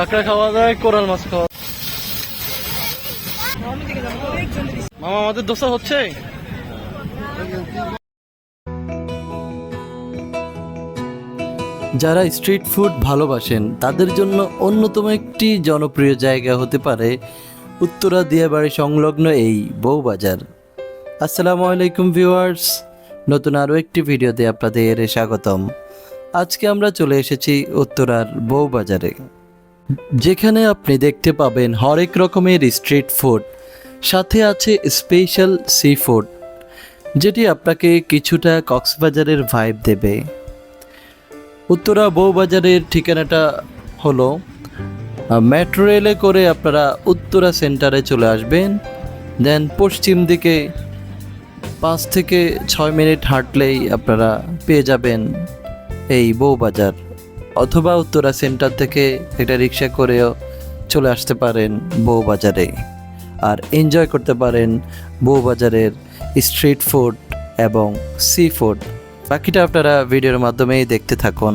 কাঁকড়া খাওয়া যায়, কোরাল মাছ খাওয়া। মামা আমাদের দোসা হচ্ছে। যারা স্ট্রিট ফুড ভালোবাসেন তাদের জন্য অন্যতম একটি জনপ্রিয় জায়গা হতে পারে উত্তরা দিয়াবাড়ি সংলগ্ন এই বউবাজার। আসসালামু আলাইকুম ভিউয়ার্স, নতুন আরও একটি ভিডিওতে আপনাদের স্বাগতম। আজকে আমরা চলে এসেছি উত্তরার বউবাজারে, যেখানে আপনি দেখতে পাবেন হরেক রকমের স্ট্রিট ফুড, সাথে আছে স্পেশাল সি ফুড, যেটি আপনাকে কিছুটা কক্সবাজারের ভাইব দেবে। উত্তরা বউবাজারের ঠিকানাটা হলো মেট্রো রেলে করে আপনারা উত্তরা সেন্টারে চলে আসবেন, দেন পশ্চিম দিকে 5 থেকে 6 মিনিট হাঁটলেই আপনারা পেয়ে যাবেন এই বউবাজার, অথবা উত্তরা সেন্টার থেকে একটা রিক্সা করেও চলে আসতে পারেন বউবাজারে আর এনজয় করতে পারেন বউবাজারের স্ট্রিট ফুড এবং সি ফুড। বাকিটা আপনারা ভিডিওর মাধ্যমেই দেখতে থাকুন।